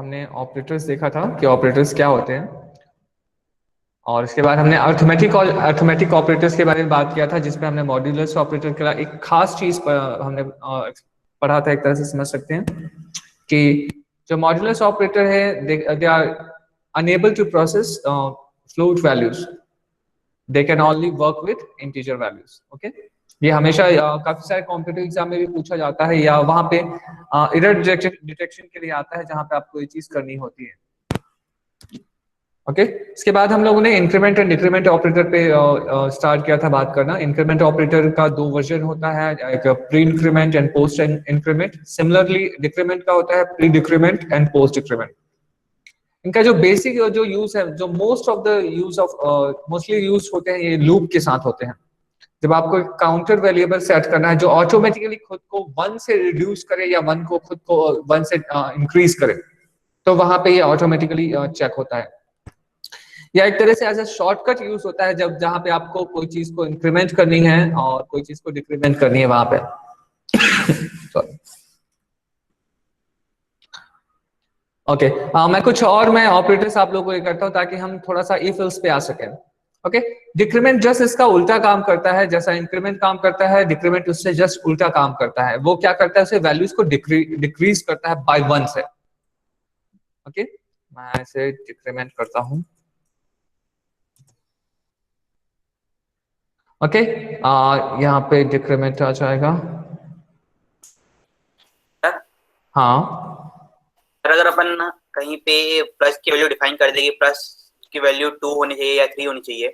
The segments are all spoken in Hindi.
हमने ऑपरेटर्स देखा था कि ऑपरेटर्स क्या होते हैं, और इसके बाद हमने अर्थमेटिक ऑपरेटर्स के बारे में बात किया था, जिसमें हमने मॉड्यूलस ऑपरेटर का एक खास चीज हमने पढ़ा था, एक तरह से समझ सकते हैं कि जो मॉड्यूलस ऑपरेटर है they are unable to process float values, they can only work with integer values. Okay, ये हमेशा काफी सारे कॉम्पिटिटिव एग्जाम में भी पूछा जाता है, या वहां पे एरर डिटेक्शन के लिए आता है, जहां पे आपको ये चीज करनी होती है। ओके, इसके बाद हम लोगों ने इंक्रीमेंट एंड डिक्रीमेंट ऑपरेटर पे स्टार्ट किया था बात करना। इंक्रीमेंट ऑपरेटर का दो वर्जन होता है, एक pre increment and post increment. Similarly decrement का होता है pre decrement and post decrement. इनका जो बेसिक जो यूज है, जो most of the use of mostly use होते हैं, ये लूप के साथ होते हैं। जब आपको काउंटर वेरिएबल सेट करना है जो ऑटोमेटिकली खुद को 1 से रिड्यूस करे या 1 को खुद को 1 से इंक्रीज करे, तो वहां पे ये ऑटोमेटिकली चेक होता है। या एक तरह से एज ए शॉर्टकट यूज होता है जब जहां पे आपको कोई चीज को इंक्रीमेंट करनी है और कोई चीज को डिक्रीमेंट करनी है वहां पे। ओके, मैं कुछ और मैं ऑपरेटर्स आप लोगों को करता हूं ताकि हम थोड़ा सा इफ एल्स पे आ सकें। ओके, डिक्रीमेंट जस्ट इसका उल्टा काम करता है, जैसा इंक्रीमेंट काम करता है, डिक्रीमेंट उससे जस्ट उल्टा काम करता है। वो क्या करता है, उसे वैल्यूज को डिक्रीज करता है बाय 1 से। ओके, मैं इसे डिक्रीमेंट करता हूं। ओके, यहाँ पे डिक्रीमेंट आ जाएगा। हाँ, अगर अपन कहीं पे प्लस की वैल्यू डिफाइन कर देगी, प्लस की वैल्यू 2 होनी चाहिए या 3 होनी चाहिए,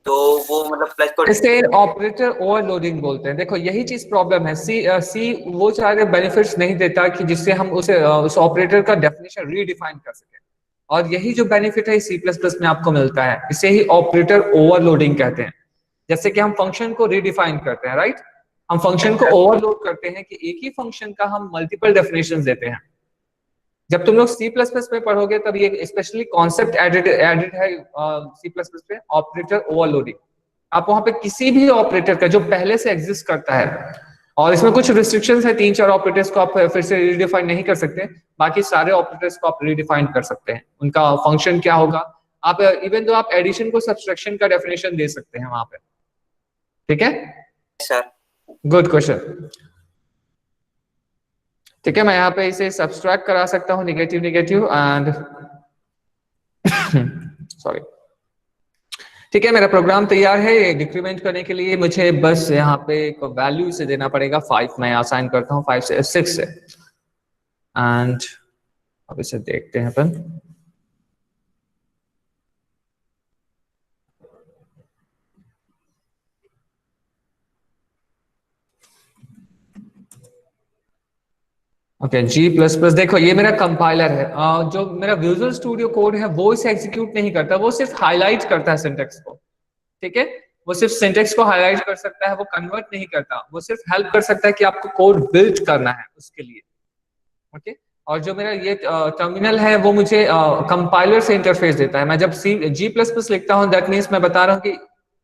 तो वो मतलब प्लस को इसे ऑपरेटर ओवरलोडिंग बोलते हैं। देखो यही चीज प्रॉब्लम है, सी वो सारे बेनिफिट्स नहीं देता कि जिससे हम उस ऑपरेटर का डेफिनेशन रीडिफाइन कर सके, और यही जो बेनिफिट है सी प्लस प्लस में आपको मिलता है, इसे ही ऑपरेटर ओवरलोडिंग कहते हैं। जैसे कि हम फंक्शन को रीडिफाइन करते हैं, राइट, हम फंक्शन को ओवरलोड करते हैं कि एक ही फंक्शन का हम मल्टीपल डेफिनेशन देते हैं। जब तुम लोग सी प्लस प्लस में पढ़ोगे तब ये स्पेशली कॉन्सेप्ट एडेड है सी प्लस प्लस में, ऑपरेटर ओवरलोडिंग। आप वहां पे किसी भी ऑपरेटर का जो पहले से एग्जिस्ट करता है, और इसमें कुछ रिस्ट्रिक्शंस है, 3-4 ऑपरेटर्स को आप फिर से रीडिफाइन नहीं कर सकते, बाकी सारे ऑपरेटर्स को आप रीडिफाइन कर सकते हैं। उनका फंक्शन क्या होगा, आप इवन तो आप एडिशन को सब्सट्रैक्शन का डेफिनेशन दे सकते हैं वहां पे। ठीक है सर, गुड क्वेश्चन। ठीक है, मैं यहाँ पे इसे सब्सट्रैक्ट करा सकता हूँ, निगेटिव निगेटिव एंड सॉरी। ठीक है, मेरा प्रोग्राम तैयार है। ये डिक्रीमेंट करने के लिए मुझे बस यहाँ पे एक वैल्यू से देना पड़ेगा 5। मैं असाइन करता हूँ 5 से 6 से, एंड अब इसे देखते हैं अपन। ओके, जी प्लस प्लस। देखो ये मेरा कंपाइलर है, जो मेरा विजुअल स्टूडियो कोड है वो इसे एग्जीक्यूट नहीं करता, वो सिर्फ हाईलाइट करता है सिंटेक्स को। ठीक है, वो सिर्फ सिंटेक्स को हाईलाइट कर सकता है, वो कन्वर्ट नहीं करता, वो सिर्फ हेल्प कर सकता है कि आपको कोड बिल्ड करना है उसके लिए। ओके, और जो मेरा ये टर्मिनल है वो मुझे कंपाइलर से इंटरफेस देता है। मैं जब जी प्लस प्लस लिखता हूँ, दैट मीन्स मैं बता रहा हूँ कि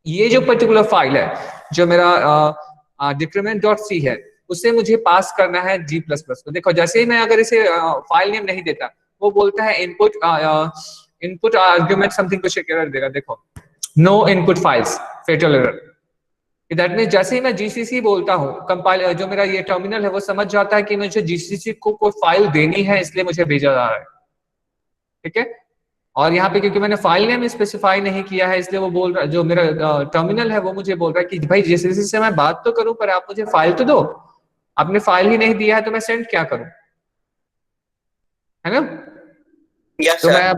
ये जो पर्टिकुलर फाइल है, जो मेरा डिक्रीमेंट डॉट सी है, उसे मुझे पास करना है जी प्लस प्लस को। देखो जैसे ही मैं अगर इसे फाइल नेम नहीं देता, वो बोलता है इनपुट आर्ग्यूमेंट समथिंग कुछ एरर देगा। देखो, no input files, fatal error. That means जैसे ही मैं जीसीसी बोलता हूँ, कंपाइलर जो मेरा ये टर्मिनल है वो समझ जाता है कि मुझे जीसीसी को कोई फाइल देनी है, इसलिए मुझे भेजा जा रहा है। ठीक है, और यहाँ पे क्योंकि मैंने फाइल नेम स्पेसिफाई नहीं किया है, इसलिए वो बोल रहा है, जो मेरा टर्मिनल है वो मुझे बोल रहा है कि भाई जीसीसी से मैं बात तो करूं पर आप मुझे फाइल तो दो। आपने फाइल ही नहीं दिया है तो मैं सेंड क्या करूं, है ना। तो मैं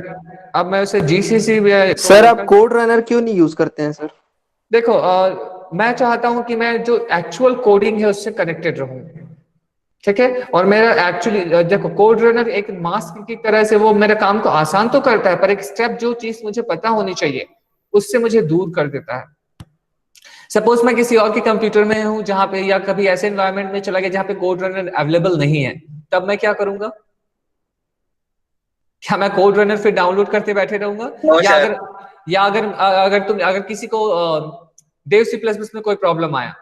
अब मैं उसे जीसीसी। सर आप कोड रनर क्यों नहीं यूज करते हैं सर? देखो मैं चाहता हूं कि मैं जो एक्चुअल कोडिंग है उससे कनेक्टेड रहूं। ठीक है, और मेरा एक्चुअली देखो कोड रनर एक मास्क की तरह से वो मेरे काम को आसान तो करता है, पर एक स्टेप जो चीज मुझे पता होनी चाहिए उससे मुझे दूर कर देता है। सपोज मैं किसी और के कंप्यूटर में हूं जहां पे, या कभी ऐसे एनवायरनमेंट में चला गया जहां पे कोड रनर अवेलेबल नहीं है, तब मैं क्या करूंगा? क्या मैं कोड रनर फिर डाउनलोड करते बैठे रहूंगा? या अगर किसी को डेव सी प्लस प्लस में कोई प्रॉब्लम आया,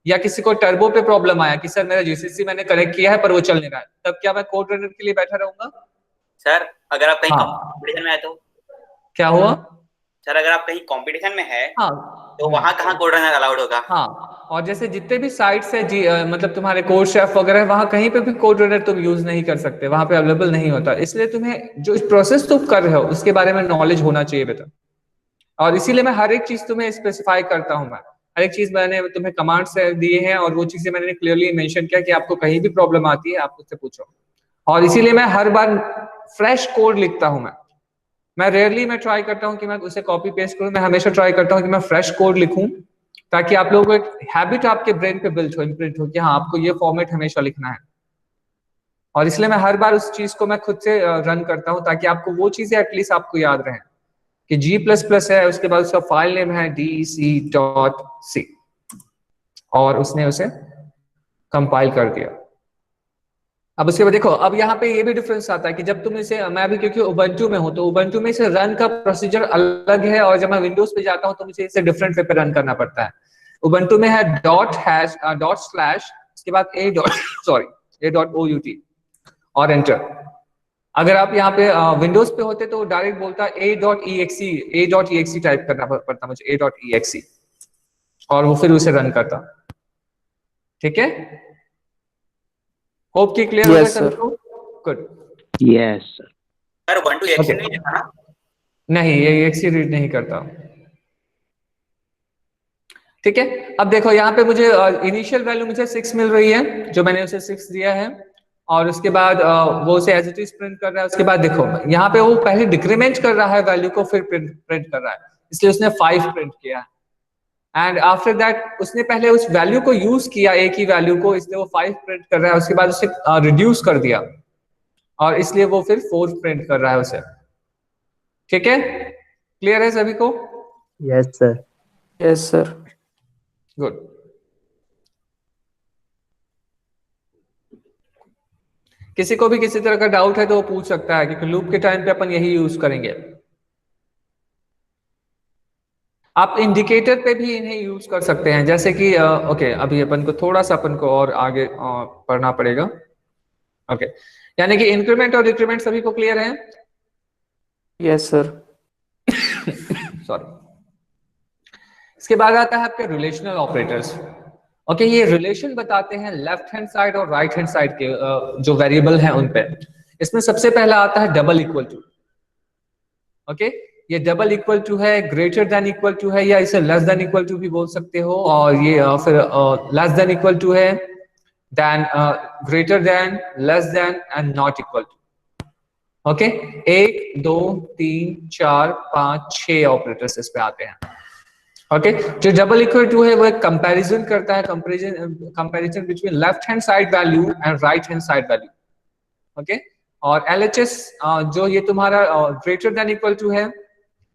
या किसी को टर्बो पे प्रॉब्लम आया कि सर मेरा जीसीसी मैंने कनेक्ट किया है पर वो चल नहीं रहा है, तब क्या मैं कोड रनर के लिए बैठा रहूंगा? सर अगर आप कहीं हाँ। कंपटीशन में है तो? क्या हुआ? सर अगर आप कहीं कंपटीशन में है हाँ। तो वहां कहाँ कोड रनर अलाउड होगा? हाँ, और जैसे जितने भी साइट्स है जी मतलब तुम्हारे कोड शेफ वगैरह, वहां कहीं पे भी कोड रनर तुम यूज नहीं कर सकते, वहां पे अवेलेबल नहीं होता। इसलिए तुम्हें जो प्रोसेस तुम कर रहे हो उसके बारे में नॉलेज होना चाहिए बेटा। और इसीलिए मैं हर एक चीज तुम्हें स्पेसिफाई करता हूँ। मैं हर एक चीज मैंने तुम्हें कमांड्स दिए हैं और वो चीजें मैंने क्लियरली मेंशन किया कि आपको कहीं भी प्रॉब्लम आती है आप मुझसे पूछो। और इसीलिए मैं हर बार फ्रेश कोड लिखता हूँ। मैं रेयरली मैं ट्राई करता हूँ कि मैं उसे कॉपी पेस्ट करूँ, मैं हमेशा ट्राई करता हूँ कि मैं फ्रेश कोड लिखूं, ताकि आप लोगों को एक हैबिट आपके ब्रेन पे बिल्ड हो, इम्प्रिंट हो कि हाँ आपको ये फॉर्मेट हमेशा लिखना है। और इसलिए मैं हर बार उस चीज को मैं खुद से रन करता हूँ ताकि आपको वो चीजें एटलीस्ट आपको याद रहे कि G++ है, उसके बाद उसका फाइल नेम है dc.c और उसने उसे कंपाइल कर दिया। अब उसके बाद देखो, अब यहाँ पे ये भी डिफरेंस आता है कि जब तुम इसे, मैं अभी क्योंकि उबंटू में हूँ तो उबंटू में इसे रन का प्रोसीजर अलग है, और जब मैं विंडोज पे जाता हूँ तो मुझे इसे डिफरेंट वे पे रन करना पड़ता है। उबंटू में है डॉट / उसके बाद a.out और एंटर। अगर आप यहाँ पे विंडोज पे होते तो डायरेक्ट बोलता a.exe टाइप करना पड़ता मुझे, a.exe, और वो फिर उसे रन करता। ठीक है, होप की क्लियर हो गया सभी को? Good. Yes sir. Sir Ubuntu action नहीं देता ना? नहीं, ये exe रीड नहीं करता। ठीक है, अब देखो यहाँ पे मुझे इनिशियल वैल्यू मुझे 6 मिल रही है, जो मैंने उसे 6 दिया है, और उसके बाद वो उसे एज इट इज प्रिंट कर रहा है। उसके बाद देखो यहाँ पे वो पहले डिक्रीमेंट कर रहा है वैल्यू को, फिर प्रिंट कर रहा है, इसलिए उसने 5 प्रिंट किया। एंड आफ्टर दैट उसने पहले उस वैल्यू को यूज किया, एक ही वैल्यू को, इसलिए वो 5 प्रिंट कर रहा है। उसके बाद उसे रिड्यूस कर दिया और इसलिए वो फिर 4 प्रिंट कर रहा है उसे। ठीक है, क्लियर है सभी को? Yes sir. Yes sir. Good. किसी को भी किसी तरह का डाउट है तो वो पूछ सकता है, क्योंकि लूप के टाइम पे अपन यही यूज करेंगे। आप इंडिकेटर पे भी इन्हें यूज कर सकते हैं, जैसे कि ओके अभी अपन को थोड़ा सा अपन को और आगे पढ़ना पड़ेगा। ओके, यानी कि इंक्रीमेंट और डिक्रीमेंट सभी को क्लियर है? Yes sir. सॉरी। इसके बाद आता है आपके रिलेशनल ऑपरेटर्स। ओके, ये रिलेशन बताते हैं लेफ्ट हैंड साइड और राइट हैंड साइड के जो वेरिएबल हैं उन पे। इसमें सबसे पहला आता है डबल इक्वल टू। ओके, ये डबल इक्वल टू है, ग्रेटर देन इक्वल टू है, या इसे लेस देन इक्वल टू भी बोल सकते हो, और ये फिर लेस देन इक्वल टू है, then greater than, less than and not equal to. Okay, 1 2 3 4 5 6 operators इस पे आते हैं। ओके, जो डबल इक्वल टू है वो एक कंपैरिजन करता है, comparison between left hand side value and right hand side value. Okay, और LHS जो ये तुम्हारा ग्रेटर देन इक्वल टू है,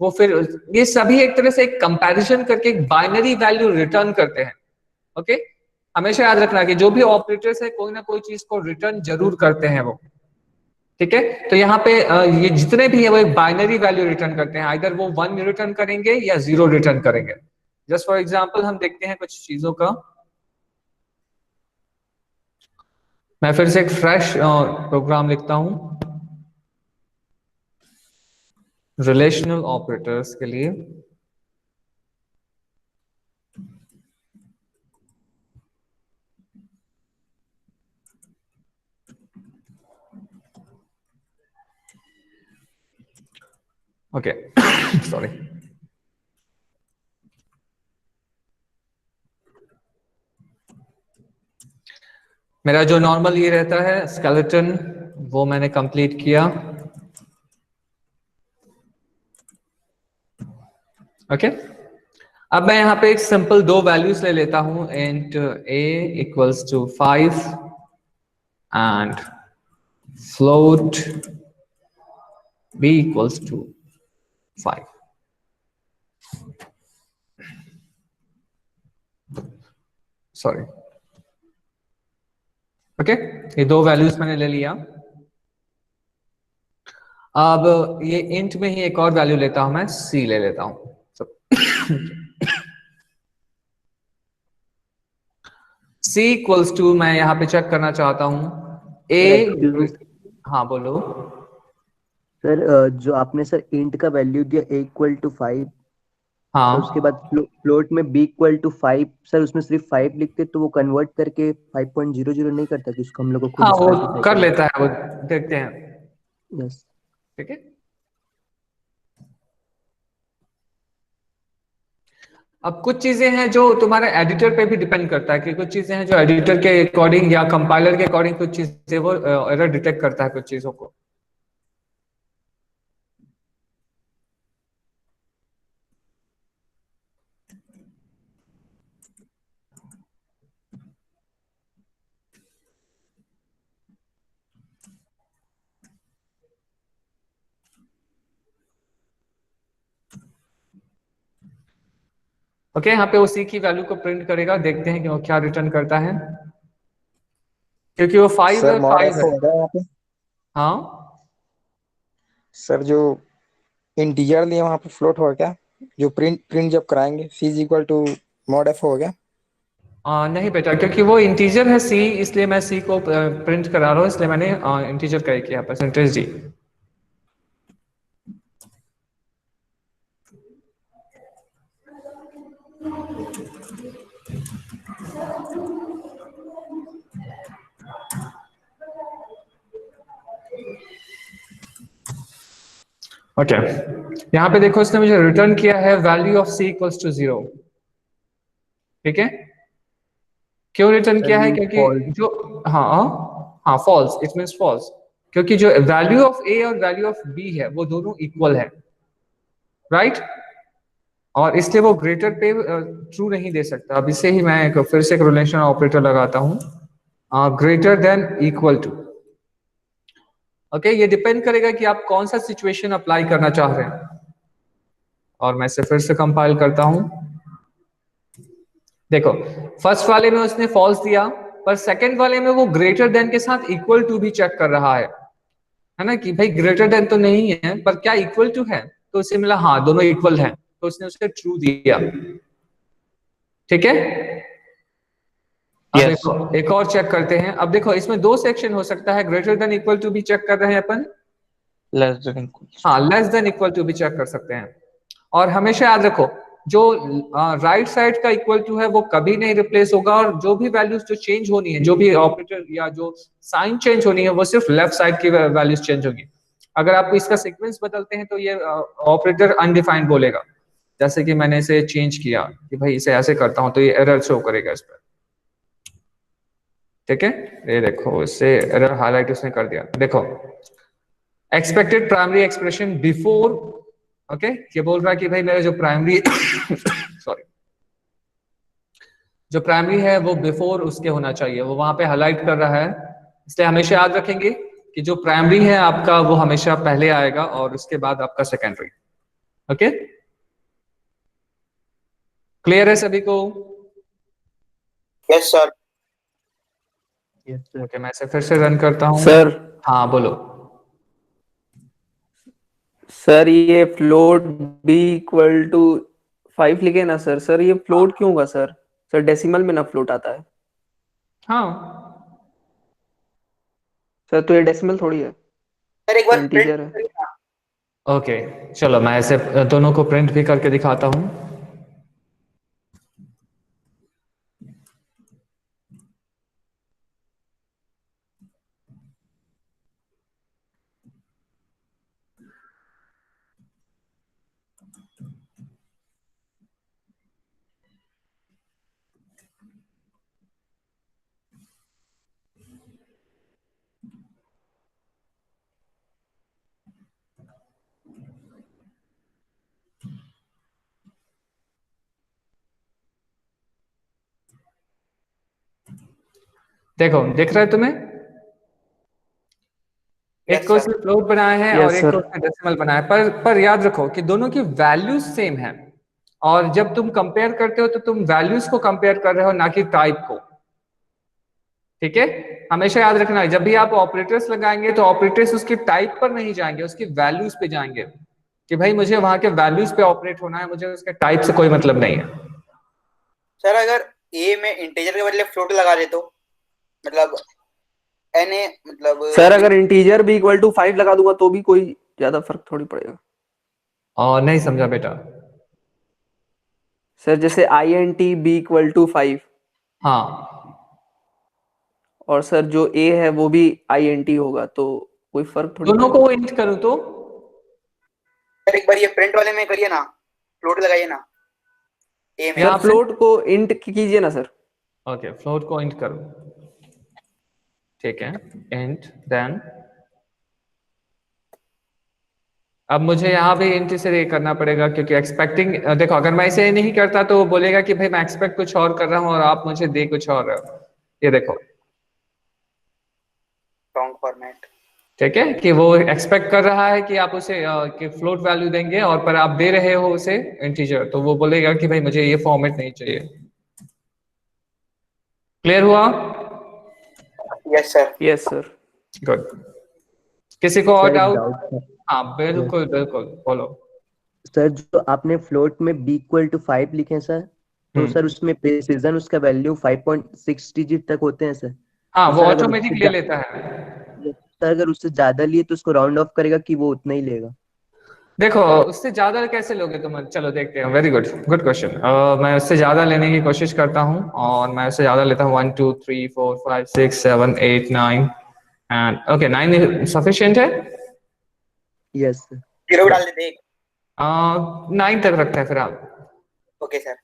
वो फिर ये सभी एक तरह से एक कंपैरिजन करके एक बाइनरी वैल्यू रिटर्न करते हैं। ओके, हमेशा याद रखना कि जो भी ऑपरेटर्स है कोई ना कोई चीज को रिटर्न जरूर करते हैं वो। ठीक है, तो यहाँ पे ये जितने भी है वो एक बाइनरी वैल्यू रिटर्न करते हैं, आइदर वो 1 रिटर्न करेंगे या 0 रिटर्न करेंगे। जस्ट फॉर एग्जांपल हम देखते हैं कुछ चीजों का। मैं फिर से एक फ्रेश प्रोग्राम लिखता हूं रिलेशनल ऑपरेटर्स के लिए। Okay, sorry. मेरा जो नॉर्मल ये रहता है स्केलेटन, वो मैंने कंप्लीट किया। ओके, अब मैं यहाँ पे एक सिंपल 2 वैल्यूज ले लेता हूं, int a equals to 5 and float b equals to 5। Sorry. Okay, ये 2 वैल्यूज मैंने ले लिया। अब ये इंट में ही एक और वैल्यू लेता हूं, मैं c ले लेता हूं। C इक्वल्स टू, मैं यहाँ पे चेक करना चाहता हूँ A। एक्सक्यूज मी हाँ बोलो। सर, जो आपने सर इंट का वैल्यू दिया a इक्वल टू 5, सर उसके हाँ बाद फ्लोट में b इक्वल टू 5, सर उसमें सिर्फ 5 लिखते तो वो कन्वर्ट करके 5.00 नहीं करता कि उसको हम लोग को खुद हाँ वो स्पेसिफाई कर करना। लेता है, वो देखते हैं। यस। ठीक है, अब कुछ चीजें हैं जो तुम्हारे एडिटर पे भी डिपेंड करता है, कि कुछ चीजें हैं जो एडिटर के अकॉर्डिंग या कंपाइलर के अकॉर्डिंग कुछ चीजें वो एरर डिटेक्ट करता है कुछ चीजों को। ओके, यहाँ पे उसी की वैल्यू को प्रिंट करेगा, देखते हैं कि वो क्या रिटर्न करता है, क्योंकि वो 5 है सर और मॉड 5 एफ है। होगा यहाँ पे। हाँ सर जो इंटीजर दिए वहाँ पे फ्लोट होगा क्या, जो प्रिंट प्रिंट जब कराएंगे C is equal to mod F होगा क्या? नहीं बेटा, क्योंकि वो इंटीजर है C, इसलिए मैं C को प्रिंट करा रहा हूँ, इसलिए मैंने इंटीजर का किया %d। ओके, यहाँ पे देखो इसने मुझे रिटर्न किया है value of C equals to 0। ठीक है, क्यों रिटर्न सर किया है? ये क्योंकि फॉल्स। जो, हाँ हाँ फॉल्स, इट मींस फॉल्स, क्योंकि जो वैल्यू ऑफ A और वैल्यू ऑफ B है वो दोनों इक्वल है, राइट? और इसलिए वो ग्रेटर पे ट्रू नहीं दे सकता। अब इसे ही मैं फिर से एक रिलेशन ऑपरेटर लगाता हूँ, greater than equal to. Okay, ये डिपेंड करेगा कि आप कौन सा सिचुएशन अप्लाई करना चाह रहे हैं। और मैं इसे फिर से कंपाइल करता हूं। देखो, फर्स्ट वाले में उसने फॉल्स दिया, पर सेकंड वाले में वो ग्रेटर देन के साथ इक्वल टू भी चेक कर रहा है ना, कि भाई ग्रेटर देन तो नहीं है पर क्या इक्वल टू है, तो उसे मिला हाँ दोनों इक्वल हैं, तो उसने उसे ट्रू दिया। ठीक है, अब यस। देखो एक और चेक करते हैं। अब देखो इसमें दो सेक्शन हो सकता है, ग्रेटर देन इक्वल टू भी चेक कर रहे हैं अपन, लेस देन इक्वल। हाँ लेस देन इक्वल टू भी चेक कर सकते हैं। और हमेशा याद रखो, जो राइट साइड का इक्वल टू है वो कभी नहीं रिप्लेस होगा, और जो भी वैल्यूज जो चेंज होनी है, जो भी ऑपरेटर या जो साइन चेंज होनी है, वो सिर्फ लेफ्ट साइड की वैल्यूज चेंज होगी। अगर आप इसका सीक्वेंस बदलते हैं तो ये ऑपरेटर अनडिफाइंड बोलेगा, जैसे कि मैंने इसे चेंज किया कि भाई इसे ऐसे करता हूं तो ये एरर शो करेगा इस पर। ठीक है, ये देखो इससे एरर हाईलाइट उसने कर दिया। देखो, expected primary expression before, okay, ये बोल रहा है कि भाई मेरा जो प्राइमरी सॉरी, जो प्राइमरी है वो बिफोर उसके होना चाहिए, वो वहां पे हाईलाइट कर रहा है। इसलिए हमेशा याद रखेंगे कि जो प्राइमरी है आपका वो हमेशा पहले आएगा और उसके बाद आपका सेकेंडरी। ओके, क्लियर है सभी को? Yes sir. Yes sir. Okay, मैं इसे फिर से रन करता हूँ। सर हाँ बोलो। सर ये फ्लोट बी इक्वल टू 5 लिखे ना सर, सर ये फ्लोट क्यों होगा सर? सर डेसिमल में ना फ्लोट आता है हाँ सर, तो ये डेसिमल थोड़ी है, सर एक बार इंटीजर है। प्रिंट। ओके, चलो मैं इसे दोनों को प्रिंट भी करके दिखाता हूँ। देखो, दिख रहा है तुम्हें? एक को इसने फ्लोट बनाया है और यस एक को सर। उसने डेसिमल बनाया है, पर याद रखो कि दोनों की वैल्यूज सेम है, और जब तुम कंपेयर करते हो तो तुम वैल्यूज को कंपेयर कर रहे हो, ना कि टाइप को। ठीक है, हमेशा याद रखना है जब भी आप ऑपरेटर्स लगाएंगे तो ऑपरेटर्स उसकी टाइप पर नहीं जाएंगे, उसकी वैल्यूज पे जाएंगे, कि भाई मुझे वहां के वैल्यूज पे ऑपरेट होना है, मुझे उसके टाइप से कोई मतलब नहीं है। सर अगर ए में इंटीजर के बदले फ्लोट लगा दे तो मतलब एन ए मतलब सर अगर इंटीजर भी इक्वल टू 5 लगा दूंगा तो भी कोई ज्यादा फर्क थोड़ी पड़ेगा। और नहीं समझा बेटा। सर जैसे INT B इक्वल टू 5 हाँ और सर जो A है वो भी INT होगा तो कोई फर्क थोड़ी दोनों पड़ेगा। को इंट करूँ तो सर एक बार ये प्रिंट वाले में करिए ना, फ्लोट लगाइए ना ए में। यहाँ सर फ्लोट को इंट कीजिए ना सर। ओके फ्लोट को इंट करो, ठीक है इंट देन अब मुझे यहाँ भी इंट से करना पड़ेगा क्योंकि एक्सपेक्टिंग देखो अगर मैं इसे नहीं करता तो वो बोलेगा कि भाई मैं एक्सपेक्ट कुछ और कर रहा हूँ और आप मुझे दे कुछ और रहे हो। ये देखो रॉन्ग फॉर्मेट। ठीक है कि वो एक्सपेक्ट कर रहा है कि आप उसे कि फ्लोट वैल्यू देंगे और पर आप दे रहे हो उसे इंटीजर, तो वो बोलेगा कि भाई मुझे ये फॉर्मेट नहीं चाहिए। क्लियर हुआ? Yes sir. Yes sir. Good. किसी को और सर एक डाउट? डाउट था हाँ बिल्कुल बिल्कुल बोलो। सर, जो आपने फ्लोट में b इक्वल टू 5 लिखे हैं सर, तो सर उसमें प्रिसीजन उसका वैल्यू 5.6 डिजिट तक होते हैं सर। हाँ तो वो सर अगर ऑटोमेटिक उससे ले लेता है। सर अगर उससे ज्यादा लिए तो उसको राउंड ऑफ करेगा कि वो उतना ही लेगा? देखो उससे ज्यादा कैसे लोगे तुम, चलो देखते हैं। Very good, good question. मैं उससे ज्यादा लेने की कोशिश करता हूँ और मैं उससे ज्यादा लेता हूँ 1 2 3 4 5 6 7 8 9 एंड ओके 9 सफिशिएंट है। Yes sir. जीरो डाल देते एक। 9 तक रखते हैं फिर आप। Okay sir.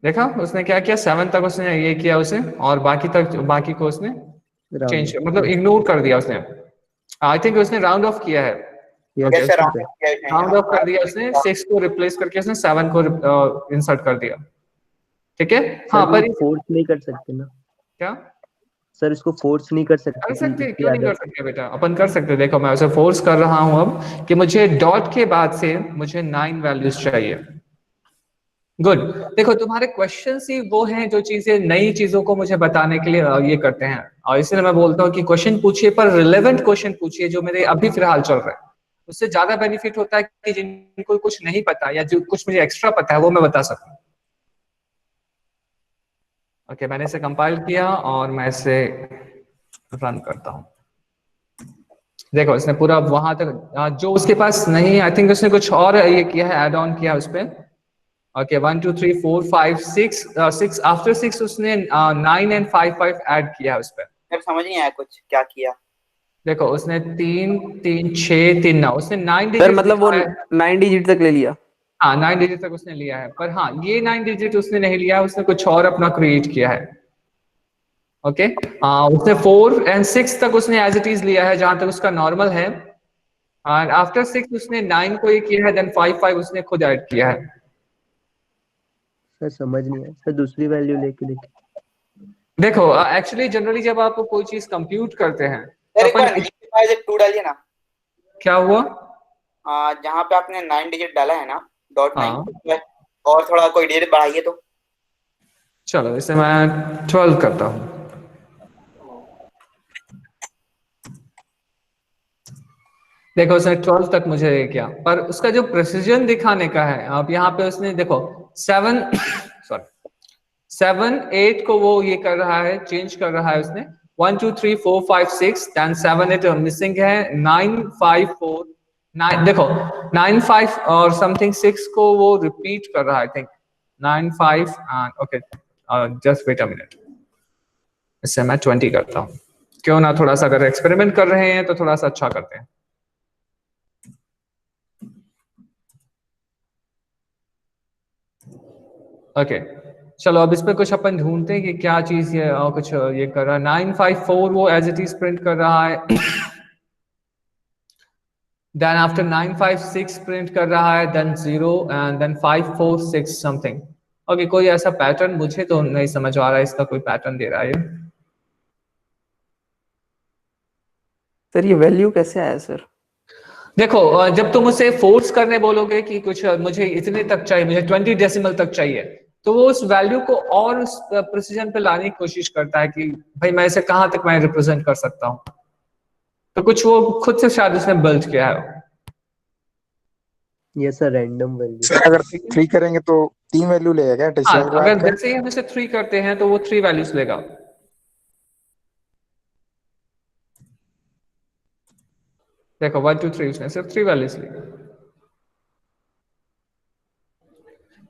देखा उसने क्या किया, 7 तक उसने ये किया उसे और बाकी को उसने राउंड चेंज मतलब इग्नोर कर दिया उसने। आई थिंक उसने राउंड ऑफ किया है। Yes yes sir, sir. Round of कर दिया उसने, 6 को रिप्लेस करके उसने 7 को इंसर्ट कर दिया। ठीक है सर हाँ वो पर फोर्स नहीं कर सकते ना क्या सर? इसको फोर्स नहीं कर कर सकते कि सकते, इससे क्यों नहीं ज्यादा? कर सकते बेटा, अपन कर सकते। देखो मैं उसे फोर्स कर रहा हूं अब कि मुझे डॉट के बाद से मुझे 9 वैल्यूज चाहिए। गुड। देखो तुम्हारे क्वेश्चंस ही वो हैं जो चीजें नई चीजों को मुझे बताने के लिए ये करते हैं, और इसलिए मैं बोलता हूँ कि क्वेश्चन पूछिए पर रिलेवेंट क्वेश्चन पूछिए जो मेरे अभी फिलहाल चल रहा है। उससे ज्यादा बेनिफिट होता है कि जिनको कुछ नहीं पता या जो कुछ मुझे एक्स्ट्रा पता है वो मैं बता सकूं। ओके मैंने इसे कंपाइल किया और मैं इसे रन करता हूँ। देखो इसने पूरा वहां तक जो उसके पास नहीं, आई थिंक उसने कुछ और ये किया है, ऐड ऑन किया उस पर। ओके 1 2 3 4 5 6 6 आफ्टर 6 उसने 9 एंड 5 ऐड किया है उस पर। सर समझ नहीं आया कुछ क्या किया। देखो उसने 3 3 6 3 9 उसने 9 सर डिजिट मतलब वो 9 डिजिट तक ले लिया। हाँ 9 डिजिट तक उसने लिया है, पर हाँ ये 9 डिजिट उसने नहीं लिया, उसने कुछ और अपना क्रिएट किया है। ओके उसने 4 एंड 6 तक उसने एज इट इज लिया है जहां तक उसका नॉर्मल है, एंड आफ्टर 6 उसने 9 को ये किया है, देन 5 उसने खुद ऐड किया है। सर समझ नहीं आया सर, दूसरी वैल्यू लेके देखे। देखो एक्चुअली जनरली जब आप कोई चीज कंप्यूट करते हैं तो सर एक बार अपन 2 डालिए ना। क्या हुआ? जहाँ पे आपने 9 डिजिट डाला है ना, डॉट हाँ 9, और थोड़ा कोई डिजिट बढ़ाइए तो। चलो इसे मैं 12 करता हूँ। देखो उसने 12 तक मुझे किया, पर उसका जो प्रेसिजन दिखाने का है, आप यहाँ पे उसने देखो 7 सॉरी 7 8 को वो ये कर रहा है, चेंज कर रहा है उसने 1 2 3 4 5 6 देन 7 8 मिसिंग है, 9 5 4 9 देखो 9 5 और समथिंग 6 को वो रिपीट कर रहा है, I think 9 5 and okay just wait a minute, इससे मैं 20 करता हूँ। क्यों ना थोड़ा सा अगर एक्सपेरिमेंट कर रहे हैं तो थोड़ा सा अच्छा करते हैं। ओके चलो अब इस पे कुछ अपन ढूंढते हैं कि क्या चीज ये कुछ ये कर रहा है। 954 वो एज इट इज प्रिंट कर रहा है, देन आफ्टर 956 प्रिंट कर रहा है, then 0 and then 546 something. Okay कोई ऐसा पैटर्न मुझे तो नहीं समझ आ रहा है, इसका कोई पैटर्न दे रहा है ये। सर ये वैल्यू कैसे आया सर? देखो जब तुम उसे फोर्स करने बोलोगे कि कुछ मुझे इतने तक चाहिए, मुझे 20 डेसिमल तक चाहिए, तो वो उस वैल्यू को और उस प्रिसीजन पे लाने की कोशिश करता है कि भाई मैं इसे कहां तक मैं रिप्रेजेंट कर सकता हूं, तो कुछ वो खुद से शायद उसने बिल्ड किया है। ये सर रैंडम वैल्यू। सर अगर 3 करेंगे तो 3 वैल्यू लेगा क्या हाँ, डेसिमल के बाद अगर का? जैसे ही हम इसे 3 करते हैं तो वो 3 वैल्यूज लेगा। देखो 1 2 3 उसने सिर्फ 3 वैल्यूज ली।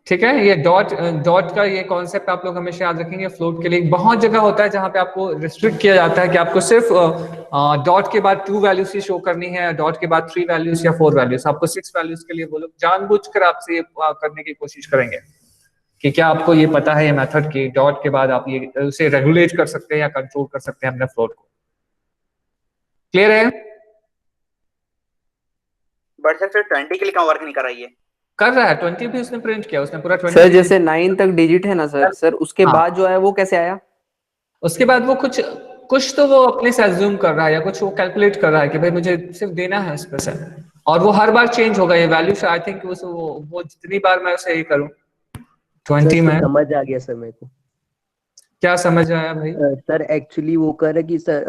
ठीक है, ये डॉट डॉट का ये कॉन्सेप्ट आप लोग हमेशा याद रखेंगे। फ्लोट के लिए बहुत जगह होता है जहां पे आपको रिस्ट्रिक्ट किया जाता है कि आपको सिर्फ डॉट के बाद 2 वैल्यूज ही शो करनी है, डॉट के बाद 3 वैल्यूज या 4 वैल्यूज। आपको 6 वैल्यूज के लिए वो लोग जानबूझकर आपसे ये करने की कोशिश करेंगे कि क्या आपको ये पता है ये मेथड कि डॉट के बाद आप ये उसे रेगुलेट कर सकते हैं या कंट्रोल कर सकते हैं अपने फ्लोट को। क्लियर है? बट सर फिर 20 के लिए क्यों वर्क नहीं कर रही है? कर रहा है, 20 भी उसने प्रिंट किया, उसने पूरा 20। सर जैसे 9 तक डिजिट है ना सर, सर उसके हाँ। बाद जो है वो कैसे आया? उसके बाद वो कुछ कुछ तो वो अपने से अज्यूम कर रहा है या कुछ वो कैलकुलेट कर रहा है कि भाई मुझे सिर्फ देना है इस पे से, और वो हर बार चेंज होगा ये वैल्यू। आई थिंक वो जितनी बार मैं उसे ये करूं 20 में। समझ आ गया सर मेरे को। क्या समझ आया भाई? सर एक्चुअली वो कर रहा है कि सर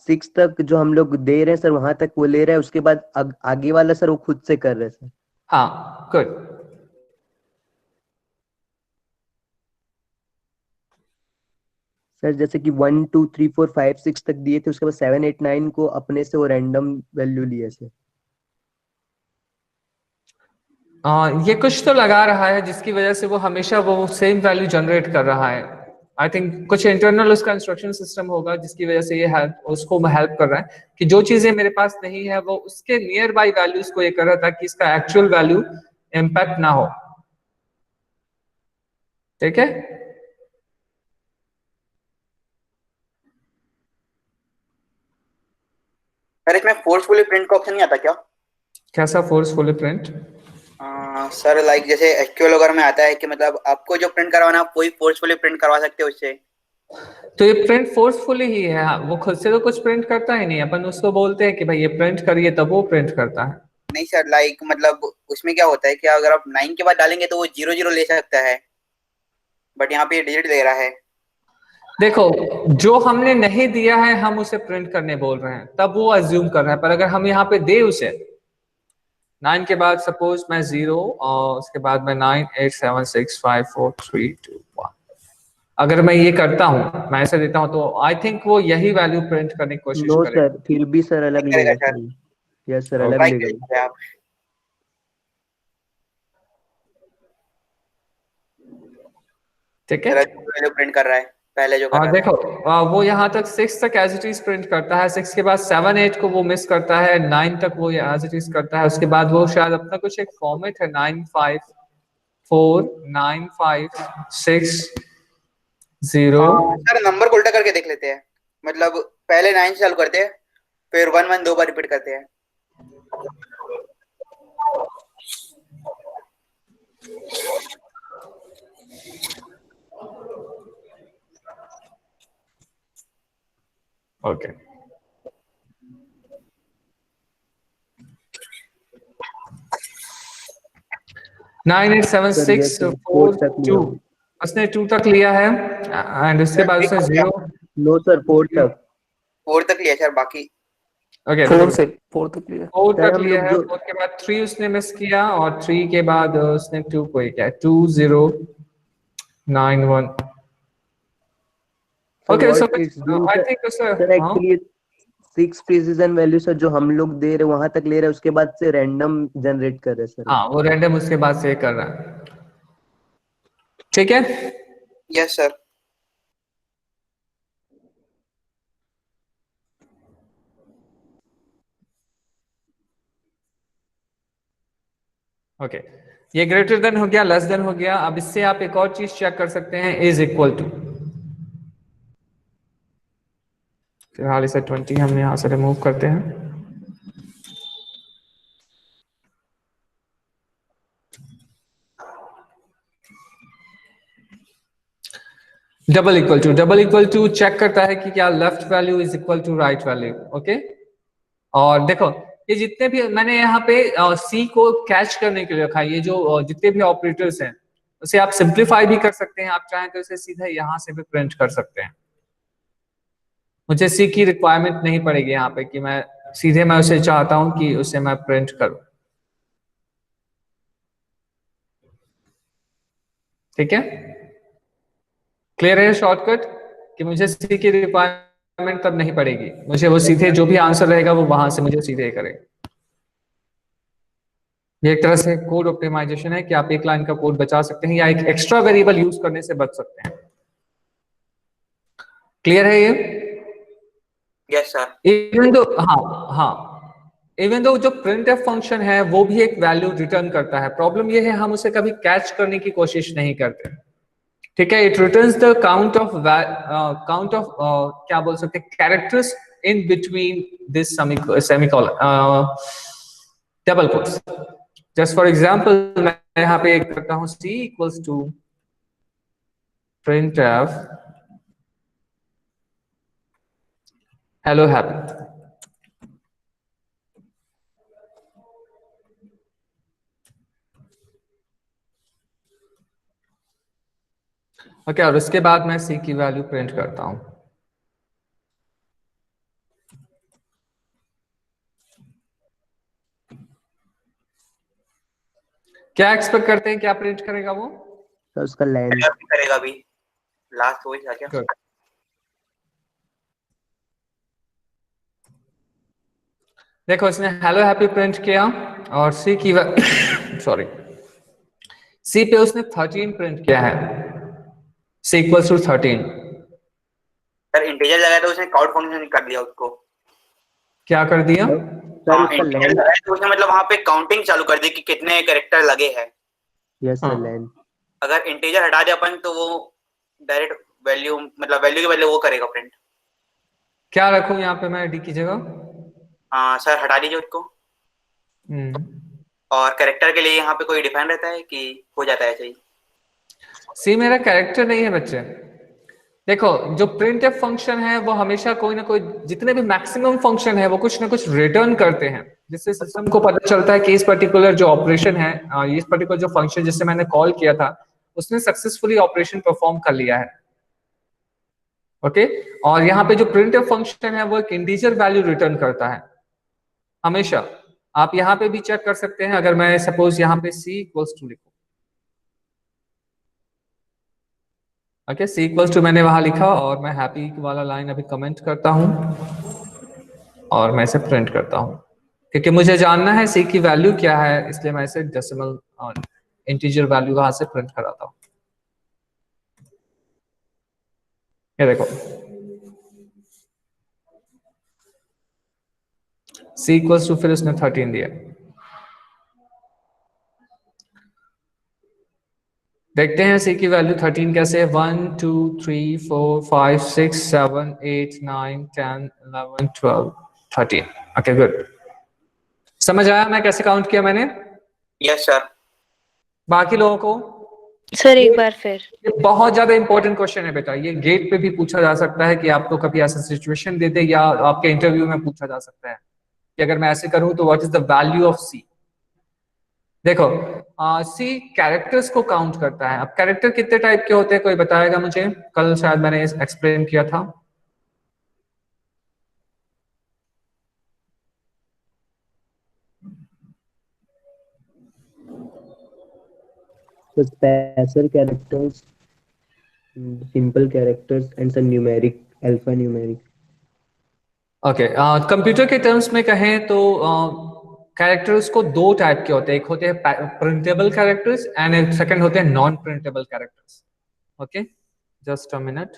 6 तक जो हम लोग दे रहे हैं सर वहां तक वो ले रहा है, उसके बाद आगे वाला सर वो खुद से कर रहे हैं सर। हाँ, गुड। सर जैसे कि 1 2 3 4 5 6 तक दिए थे, उसके बाद 7 8 9 को अपने से वो रैंडम वैल्यू लिए सर। ये कुछ तो लगा रहा है जिसकी वजह से वो हमेशा वो सेम वैल्यू जनरेट कर रहा है। आई थिंक कुछ इंटरनल उसका इंस्ट्रक्शन सिस्टम होगा जिसकी वजह से ये हेल्प उसको हेल्प कर रहा है कि जो चीजें मेरे पास नहीं है वो उसके नियर बाई वैल्यूज को ये कर रहा था कि इसका एक्चुअल वैल्यू इम्पैक्ट ना हो। ठीक है, सर इसमें फोर्सफुली प्रिंट का ऑप्शन नहीं आता क्या? कैसा फोर्सफुली प्रिंट? सर लाइक जैसे एसक्यूएल वगैरह में आता है कि मतलब आपको जो प्रिंट करवाना है आप कोई फोर्सफुली प्रिंट करवा सकते हो उससे। तो ये प्रिंट फोर्सफुली ही है। हाँ, वो खुद से तो कुछ प्रिंट करता ही नहीं, अपन उसको बोलते हैं कि भाई ये प्रिंट करिए तब वो प्रिंट करता है। नहीं सर लाइक मतलब उसमें क्या होता है कि अगर आप 9 के बाद डालेंगे तो वो 0 0 ले सकता है, बट यहाँ पे ये डिजिट ले रहा है। देखो, जो हमने नहीं दिया है हम उसे प्रिंट करने बोल रहे हैं, तब वो अज्यूम कर रहा है। पर अगर हम यहाँ पे दे उसे 9 के बाद सपोज मैं 0 और उसके बाद मैं 9 8 7 6 5 4 3 2 1, अगर मैं ये करता हूँ, मैं ऐसे देता हूँ, तो आई थिंक वो यही वैल्यू प्रिंट करने की कोशिश नो करेगा। सर, फिर भी सर अलग करेगा लेगा सर। सर। यस सर, अलग ट्राई लेगा। करिए आप। ठीक है, वैल्यू प्रिंट कर रहा है पहले जो कर और रहा देखो वो यहाँ तक 6 तक एज इट इज प्रिंट करता है, 6 के बाद 7 8 को वो मिस करता है, 9 तक वो एज इट इज करता है। उसके बाद वो शायद अपना कुछ एक फॉर्मेट है 9 5 4 9 5 6 0। था। सर नंबर को उल्टा करके देख लेते हैं, मतलब पहले 9 से चालू करते हैं फिर 1 1 2 बार रिपीट करते हैं। Okay, nine eight seven sir six जैसे 4 4 तक 2, लिया। उसने 2 तक लिया है एंड उसके बाद उसने 0। नो सर, 4 तक। 4 तक लिया सर, बाकी ओके, 4 तक लिया। 4 सर तक हम लिया लोग है। जो 4 के बाद 3 उसने मिस किया और 3 के बाद उसने 2 को ही किया 2 0 9 1। Okay, so what it's doing I sir, think sir actually 6 precision value sir जो हम लोग दे रहे वहां तक ले रहे हैं, उसके बाद से रैंडम जनरेट कर रहे हैं सर। हाँ, वो रैंडम उसके बाद से कर रहा है। ठीक है, यस सर। ओके, ये ग्रेटर देन हो गया, लेस देन हो गया। अब इससे आप एक और चीज चेक कर सकते हैं, इज इक्वल टू। फिलहाल इसे 20 हम यहां से रिमूव करते हैं। डबल इक्वल टू चेक करता है कि क्या left value is equal to right value. Okay, और देखो ये जितने भी मैंने यहाँ पे सी को कैच करने के लिए रखा है, ये जो जितने भी ऑपरेटर्स हैं उसे आप सिंप्लीफाई भी कर सकते हैं। आप चाहें तो इसे सीधा यहाँ से भी प्रिंट कर सकते हैं। मुझे सी की रिक्वायरमेंट नहीं पड़ेगी यहाँ पे कि मैं सीधे मैं उसे चाहता हूँ कि उसे मैं प्रिंट करूँ। ठीक है, क्लियर है शॉर्टकट कि मुझे सी की रिक्वायरमेंट तब नहीं पड़ेगी, मुझे वो सीधे जो भी आंसर रहेगा वो वहां से मुझे सीधे करेगा। ये एक तरह से कोड ऑप्टिमाइजेशन है कि आप एक लाइन का कोड बचा सकते हैं या एक एक्स्ट्रा वेरिएबल यूज करने से बच सकते हैं। क्लियर है ये? Yes sir. इवन दो, हाँ, इवन दो जो printf फंक्शन है वो भी एक वैल्यू रिटर्न करता है, प्रॉब्लम ये है हम उसे कभी कैच करने की कोशिश नहीं करते। ठीक है, it returns the count of क्या बोल सकते हैं, characters in between this semicolon double quotes. Just for example मैं यहाँ पे करता हूँ c equals to printf hello happy। Okay, और उसके बाद मैं c की वैल्यू प्रिंट करता हूं। क्या एक्सपेक्ट करते हैं, क्या प्रिंट करेगा वो? तो उसका लेंथ करेगा भी, लास्ट वही था क्या? Good. देखो इसने हेलो हैप्पी प्रिंट किया और सी की सॉरी सी पे उसने 13 प्रिंट किया है, c equals to 13। Sir integer लगाया तो उसने काउंट फंक्शन कर दिया उसको। क्या कर दिया? सर हाँ, उसका इंटीजर लेंथ, लगाया तो उसने मतलब वहां पे काउंटिंग चालू कर दी कि कितने कैरेक्टर लगे हैं। यस हाँ। Sir length. अगर इंटीजर हटा दिया अपन तो वो डायरेक्ट वैल्यू, मतलब वैल्यू के बदले वो करेगा प्रिंट। क्या रखूं यहाँ पे मैं d की जगह? हाँ सर, हटा दीजिए उसको। और कैरेक्टर के लिए यहाँ पे कोई डिफाइन रहता है कि हो जाता है ऐसे ही? c मेरा कैरेक्टर नहीं है बच्चे। देखो जो printf फंक्शन है वो हमेशा कोई ना कोई, जितने भी मैक्सिमम फंक्शन है वो कुछ ना कुछ रिटर्न करते हैं, जिससे सिस्टम को पता चलता है कि इस पर्टिकुलर जो ऑपरेशन है, इस पर्टिकुलर जो फंक्शन जिससे मैंने कॉल किया था उसने सक्सेसफुली ऑपरेशन परफॉर्म कर लिया है। ओके, और यहाँ पे जो printf फंक्शन है वो एक इंटीजर वैल्यू रिटर्न करता है हमेशा। आप यहाँ पे भी चेक कर सकते हैं, अगर मैं सपोज यहाँ पे c इक्वल्स टू लिखूं, ओके c इक्वल्स टू मैंने वहां लिखा और मैं हैप्पी वाला लाइन अभी कमेंट करता हूं और मैं इसे प्रिंट करता हूं, क्योंकि मुझे जानना है c की वैल्यू क्या है, इसलिए मैं इसे डेसिमल इंटीजर वैल्यू वहां से प्रिंट कराता हूं। ये देखो c इक्वल्स टू, फिर उसने 13 दिया। देखते हैं c की वैल्यू 13 कैसे है। 1 2 3 4 5 6 7 8 9 10 11 12 13। ओके गुड, समझ आया मैं कैसे काउंट किया मैंने? Yes sir. बाकी लोगों को? सर एक बार फिर। ये बहुत ज्यादा इंपॉर्टेंट क्वेश्चन है बेटा, ये गेट पे भी पूछा जा सकता है कि आपको कभी ऐसा सिचुएशन दे दे, या आपके इंटरव्यू में पूछा जा सकता है कि अगर मैं ऐसे करूं तो what is the value of C. देखो सी कैरेक्टर्स को काउंट करता है। अब कैरेक्टर कितने टाइप के होते हैं कोई बताएगा मुझे? कल शायद मैंने एक्सप्लेन किया था। So special characters, simple characters, and some numeric, alphanumeric. Okay, computer के टर्म्स में कहें तो कैरेक्टर्स को दो टाइप के होते हैं, एक होते हैं प्रिंटेबल कैरेक्टर्स एंड एक सेकंड होते हैं non printable characters. Okay, just a minute.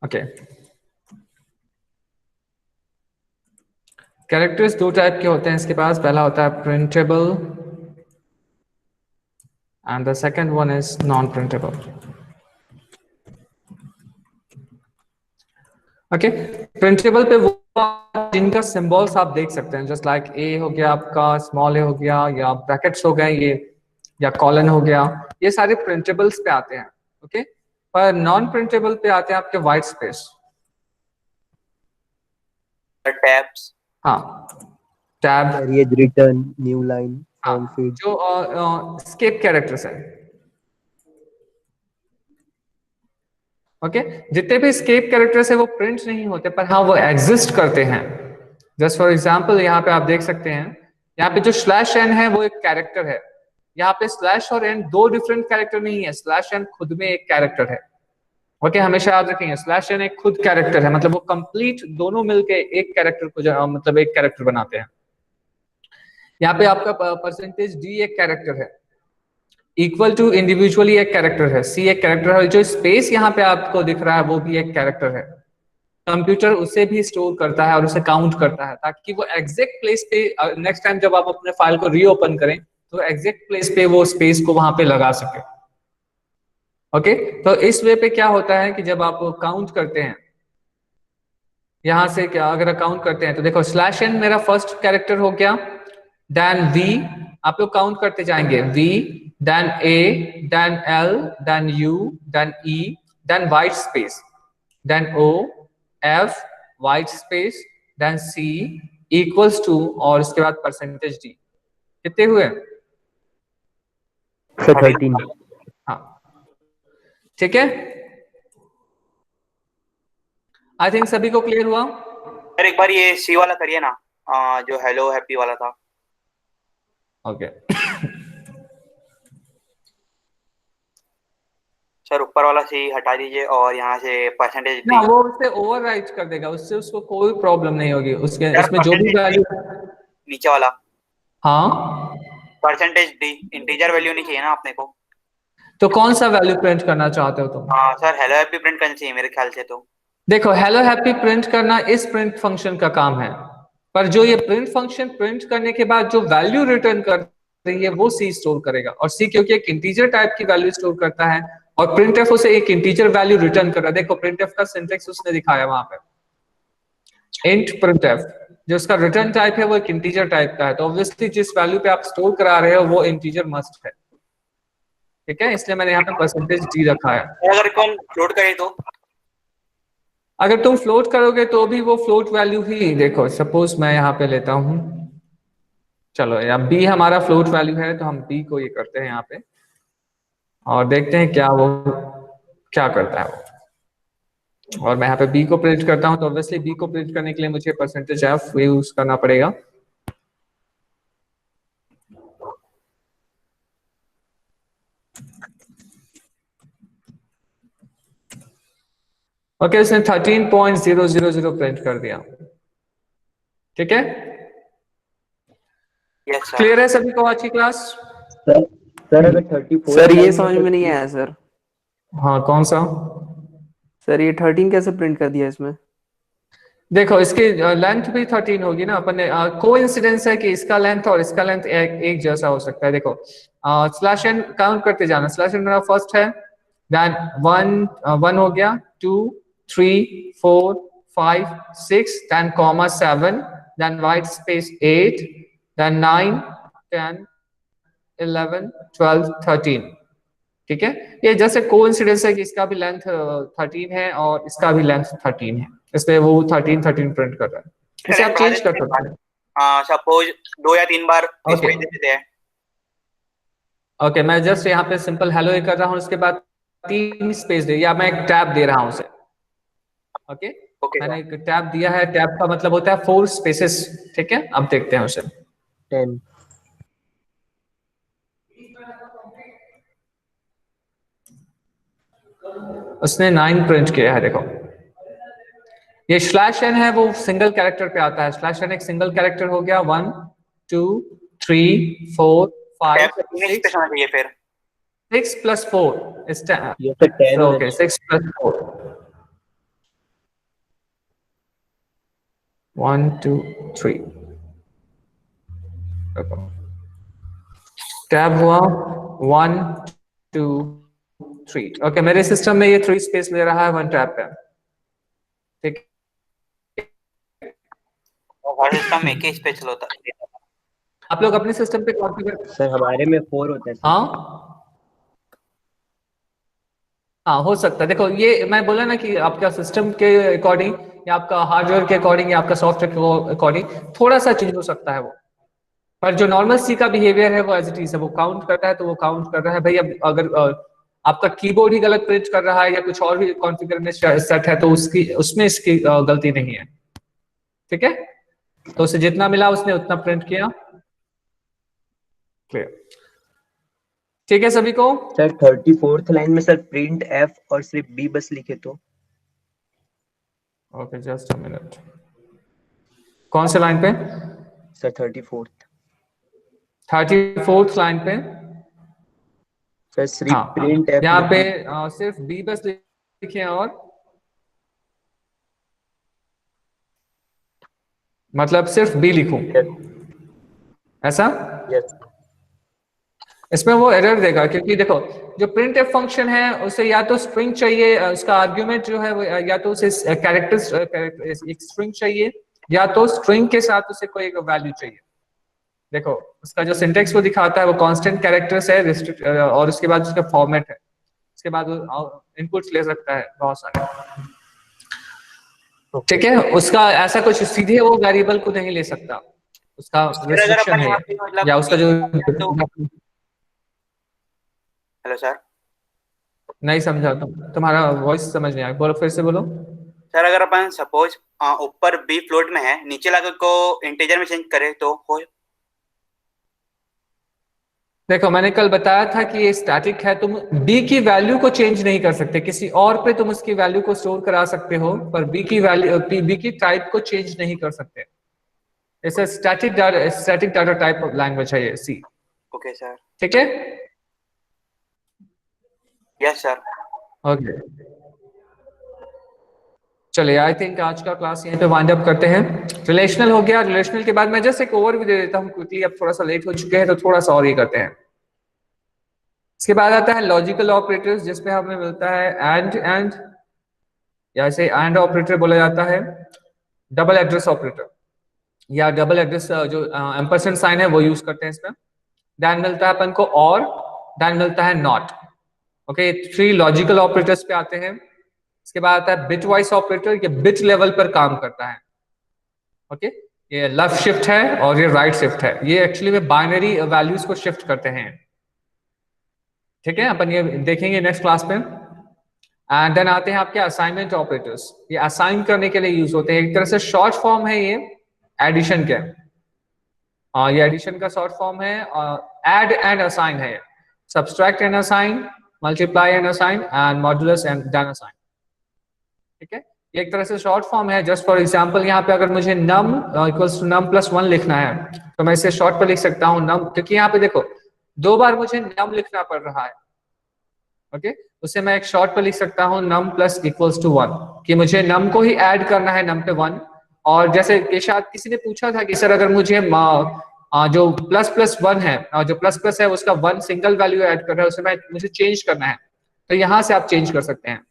Okay, characters दो टाइप के होते हैं इसके पास, पहला होता है printable and the second one is non printable. Okay, printable पे वो जिनका सिंबल्स आप देख सकते हैं, जस्ट लाइक ए हो गया आपका, स्मॉल ए हो गया, या ब्रैकेट्स हो गए ये, या कॉलन हो गया, ये सारे प्रिंटेबल्स पे आते हैं। ओके, पर नॉन प्रिंटेबल पे आते हैं आपके व्हाइट स्पेस, टैब्स। हाँ, tab, return, new line, form feed, जो स्केप कैरेक्टर्स है। ओके, जितने भी स्केप कैरेक्टर्स है वो प्रिंट नहीं होते, पर हाँ वो एग्जिस्ट करते हैं। जस्ट फॉर एग्जांपल यहाँ पे आप देख सकते हैं, यहाँ पे जो स्लैश एन है वो एक कैरेक्टर है, यहाँ पे स्लैश और एन दो डिफरेंट कैरेक्टर नहीं है, स्लैश एन खुद में एक कैरेक्टर है। ओके, हमेशा याद रखेंगे, स्लैश एन एक खुद कैरेक्टर है, मतलब वो कंप्लीट दोनों मिलके एक कैरेक्टर को मतलब एक कैरेक्टर बनाते हैं। यहाँ पे आपका परसेंटेज डी एक कैरेक्टर है, इक्वल टू इंडिविजुअली एक कैरेक्टर है, सी एक कैरेक्टर है, जो स्पेस यहाँ पे आपको दिख रहा है वो भी एक कैरेक्टर है। कंप्यूटर उसे भी स्टोर करता है और उसे काउंट करता है, ताकि वो एग्जैक्ट प्लेस पे नेक्स्ट टाइम जब आप अपने फाइल को रीओपन करें तो एग्जैक्ट प्लेस पे वो स्पेस को वहां पे लगा सके। ओके, तो इस वे पे क्या होता है कि जब आप काउंट करते हैं, यहां से क्या अगर काउंट करते हैं तो देखो स्लैश एन मेरा फर्स्ट कैरेक्टर हो गया, देन वी, आप लोग काउंट करते जाएंगे, V, then A, then L, then U, then E, then white space, then O, F, white space, then C equals to, और इसके बाद परसेंटेज डी। कितने हुए? 13। हाँ, ठीक है, आई थिंक सभी को क्लियर हुआ। सर एक बार ये सी वाला करिए ना, जो हेलो हैप्पी वाला था। ओके सर ऊपर वाला सी हटा दीजिए और यहाँ से परसेंटेज ना, वो उससे ओवरराइट कर देगा, उससे उसको कोई प्रॉब्लम नहीं होगी, उसके उसमें जो भी वैल्यू, नीचे वाला हाँ, परसेंटेज डी, इंटीजर वैल्यू नहीं चाहिए ना अपने को। तो कौन सा वैल्यू प्रिंट करना चाहते हो तुम? हाँ सर, हेलो हैप्पी प्रिंट करना चाहिए मेरे ख्याल से। तो देखो, हेलो हैप्पी प्रिंट करना इस प्रिंट फंक्शन का काम है, पर जो ये प्रिंट फंक्शन प्रिंट करने के बाद जो वैल्यू रिटर्न कर रही है वो सी स्टोर करेगा, और सी क्योंकि एक इंटीजर टाइप की वैल्यू स्टोर करता है और प्रिंटफ उसे एक इंटीजर वैल्यू रिटर्न कर रहा है। देखो प्रिंटफ का सिंटैक्स उसने दिखाया वहां पे, इंट प्रिंटफ, जो उसका रिटर्न टाइप है वो एक इंटीजर टाइप का है, तो ऑब्वियसली जिस वैल्यू पे आप स्टोर करा रहे हो वो इंटीजर मस्ट है। ठीक है, इसलिए मैंने यहाँ पे परसेंटेज डी रखा है। अगर कौन फ्लोट करे तो, अगर तुम फ्लोट करोगे तो भी वो फ्लोट वैल्यू ही, देखो सपोज मैं यहाँ पे लेता हूँ, चलो या बी हमारा फ्लोट वैल्यू है, तो हम बी को ये करते हैं यहाँ पे और देखते हैं क्या वो क्या करता है वो। और मैं यहाँ पे बी को प्रिंट करता हूँ, तो ऑब्वियसली बी को प्रिंट करने के लिए मुझे परसेंटेज एफ यूज करना पड़ेगा। ओके, उसने 13.000 प्रिंट कर दिया। ठीक है, यस सर। क्लियर है सभी को आज की क्लास? सर अगर 34 सर ये समझ में नहीं आया सर। हाँ, कौन सा? सर ये 13 कैसे प्रिंट कर दिया इसमें? देखो इसकी लेंथ भी 13 होगी ना, अपन ने कोइंसिडेंस है कि इसका लेंथ और इसका लेंथ एक जैसा हो सकता है। देखो स्लैश एन काउंट करते जाना, स्लैश एन मेरा फर्स्ट है, देन 1 हो गया, 2 3 4 5 6, then comma 7, then white space 8, then 9 10 11 12 13। ठीक है, ये जैसे कोइंसिडेंस है कि इसका भी लेंथ 13 है और इसका भी लेंथ 13 है, इसलिए वो 13 प्रिंट कर रहा है। इसे आप चेंज कर सकते हैं। सपोज 2 या 3 बार Okay. स्पेस दे देते हैं। ओके, मैं जस्ट यहाँ पे सिंपल हेलो कर रहा हूँ, उसके बाद 3 स्पेस दे, या मैं एक टैब दे रहा हूँ उसे। ओके, मैंने एक टैब दिया है, टैब का मतलब होता है 4 स्पेसेस। ठीक है, अब देखते हैं उसे। 10। उसने 9 प्रिंट किया है। देखो ये स्लैश एन है, वो सिंगल कैरेक्टर पे आता है, स्लैश एन एक सिंगल कैरेक्टर हो गया, 1 2 3 4 5 6 चाहिए फिर 6 + 4 is 10. ये तो 10 So, है। okay, 6 + 4 1 2 3 टैब हुआ 1 2 3। ओके, मेरे सिस्टम में ये 3 स्पेस ले रहा है 1 टैब पे। ठीक हर सिस्टम में एक ही स्पेशल होता है। आप लोग अपने सिस्टम पे कॉन्फ़िगर। सर हमारे में 4 होता है सर। हाँ हो सकता है। देखो ये मैं बोला ना कि आपका सिस्टम के अकॉर्डिंग या आपका हार्डवेयर के अकॉर्डिंग या आपका सॉफ्टवेयर के अकॉर्डिंग थोड़ा सा चेंज हो सकता है वो, पर जो नॉर्मल सी का बिहेवियर है वो एज इट इज है। वो काउंट करता है तो वो काउंट कर रहा है भाई। अब अगर आपका कीबोर्ड ही गलत प्रिंट कर रहा है या कुछ और भी कॉन्फ़िगर में सेट है तो उसकी उसमें इसकी गलती नहीं है, ठीक है। तो उसे जितना मिला उसने उतना प्रिंट किया। क्लियर, ठीक है सभी को। सर 34th लाइन में सर प्रिंट एफ और सिर्फ बी बस लिखे तो। ओके जस्ट अ मिनट, कौन से लाइन पे? सर 34th 34th लाइन पे। सर सिर्फ हाँ प्रिंट एफ यहाँ पे सिर्फ बी बस लिखे और मतलब सिर्फ बी लिखूं ऐसा? यस। इसमें वो एरर देगा क्योंकि देखो जो प्रिंट एफ फंक्शन है उसे या तो स्ट्रिंग चाहिए, उसका आर्ग्यूमेंट जो है वो या तो उसे कैरेक्टर्स एक स्ट्रिंग चाहिए या तो स्ट्रिंग के साथ उसे कोई एक वैल्यू चाहिए। देखो उसका जो सिंटेक्स वो दिखाता है वो कांस्टेंट कैरेक्टर्स है और उसके बाद उसका फॉर्मेट है, उसके बाद इनपुट्स ले सकता है बहुत सारे, ठीक है। उसका ऐसा कुछ सीधे वो वेरिएबल को नहीं ले सकता, उसका रिस्ट्रिक्शन है मतलब या उसका जो हेलो सर। नहीं समझा तुम्हारा वॉइस समझ नहीं आया, बोलो फिर से बोलो। सर अगर अपन सपोज ऊपर बी फ्लोट में है नीचे लाकर को इंटीजर में चेंज करें तो हो। देखो मैंने कल बताया था कि ये स्टैटिक है, तुम b की वैल्यू को चेंज नहीं कर सकते, किसी और पे तुम उसकी वैल्यू को स्टोर करा सकते हो पर b की वैल्यू b की टाइप को चेंज नहीं कर सकते। इसे static data type of language है ये सी। Okay sir. ठीक है, यस सर। ओके चलिए आई थिंक आज का क्लास यहीं पे वाइंड अप करते हैं। रिलेशनल हो गया, रिलेशनल के बाद मैं जस्ट एक ओवरव्यू दे देता हूँ क्विकली, अब थोड़ा सा लेट हो चुके हैं तो थोड़ा सा और ये करते हैं। इसके बाद आता है लॉजिकल ऑपरेटर्स जिसमें हमें मिलता है एंड या इसे एंड ऑपरेटर बोला जाता है, डबल एड्रेस ऑपरेटर या डबल एड्रेस जो एम्परसेंड साइन है वो यूज करते हैं इसमें। देन मिलता है अपन को और, देन मिलता है नॉट। ओके 3 लॉजिकल ऑपरेटर्स पे आते हैं। इसके बाद आता है बिट वाइज ऑपरेटर, ये बिट लेवल पर काम करता है। ओके ये लेफ्ट शिफ्ट है और ये राइट शिफ्ट है, ये एक्चुअली में बाइनरी वैल्यूज को शिफ्ट करते हैं। ठीक है अपन ये देखेंगे नेक्स्ट क्लास में। एंड देन आते हैं आपके असाइनमेंट ऑपरेटर्स, ये असाइन करने के लिए यूज होते हैं, एक तरह से शॉर्ट फॉर्म है ये एडिशन के। ये एडिशन का शॉर्ट फॉर्म है, ऐड एंड असाइन है, subtract and assign, multiply and assign and modulus and then assign. ठीक है ये एक तरह से शॉर्ट फॉर्म है। जस्ट फॉर एग्जांपल यहाँ पे अगर मुझे num equals to num plus 1 लिखना है तो मैं इसे शॉर्ट पर लिख सकता हूँ num, क्योंकि यहाँ पे देखो 2 बार मुझे num लिखना पड़ रहा है। ओके उसे मैं एक शॉर्ट पर लिख सकता हूँ num प्लस इक्वल्स टू 1 कि मुझे num को ही ऐड करना है num पे 1। और जैसे कि शायद किसी ने पूछा था कि सर अगर मुझे जो प्लस प्लस 1 है, जो प्लस प्लस है उसका 1 सिंगल वैल्यू ऐड कर रहा है उसे मुझे चेंज करना है, तो यहाँ से आप चेंज कर सकते हैं।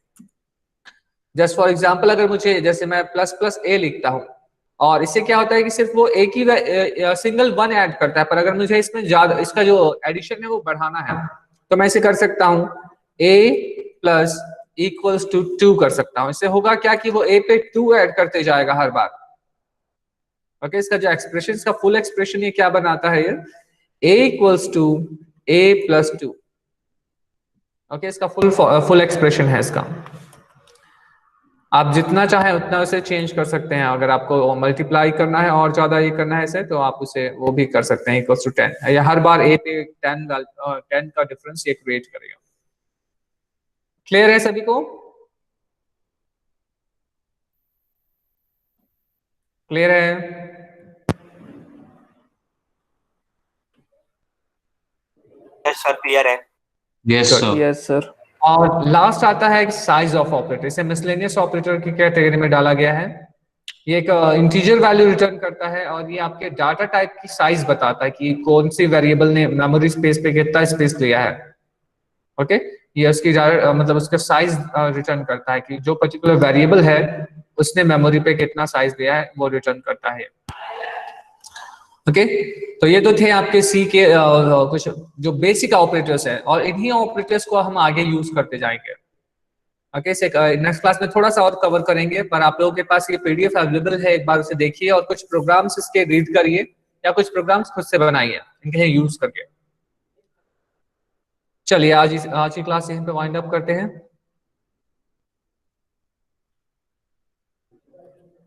जस्ट फॉर एग्जाम्पल अगर मुझे जैसे मैं प्लस प्लस ए लिखता हूँ और इससे क्या होता है कि सिर्फ वो एक ही सिंगल 1 ऐड करता है, पर अगर मुझे इसमें ज्यादा इसका जो एडिशन है वो बढ़ाना है तो मैं इसे कर सकता हूँ a प्लस इक्वल्स टू 2 कर सकता हूँ। इससे होगा क्या कि वो a पे 2 ऐड करते जाएगा हर बार। ओके इसका जो एक्सप्रेशन, इसका फुल एक्सप्रेशन ये क्या बनाता है, ये a equals to a plus 2। Okay इसका फुल एक्सप्रेशन है इसका। आप जितना चाहें उतना उसे चेंज कर सकते हैं, अगर आपको मल्टीप्लाई करना है और ज्यादा ये करना है इसे तो आप उसे वो भी कर सकते हैं इक्वल्स टू 10 या हर बार a पे 10 का डिफरेंस ये क्रिएट करेगा। क्लियर है सभी को? क्लियर है? यस सर क्लियर है। Yes sir. Yes sir. और लास्ट आता है साइज ऑफ ऑपरेटर, इसे मिसलेनियस ऑपरेटर की कैटेगरी में डाला गया है। ये एक इंटीजर वैल्यू रिटर्न करता है और ये आपके डाटा टाइप की साइज बताता है कि कौन सी वेरिएबल ने मेमोरी स्पेस पे कितना स्पेस लिया है। ओके ये उसकी मतलब उसका साइज रिटर्न करता है कि जो पर्टिकुलर वेरिएबल है उसने मेमोरी पे कितना साइज लिया है वो रिटर्न करता है। ओके तो ये तो थे आपके सी के कुछ जो बेसिक ऑपरेटर्स है, और इन्हीं ऑपरेटर्स को हम आगे यूज करते जाएंगे। ओके नेक्स्ट क्लास में थोड़ा सा और कवर करेंगे, पर आप लोगों के पास ये पीडीएफ अवेलेबल है, एक बार उसे देखिए और कुछ प्रोग्राम्स इसके रीड करिए या कुछ प्रोग्राम्स खुद से बनाइए इनके यूज करके। चलिए आज की क्लास यहीं पे वाइंड अप करते हैं।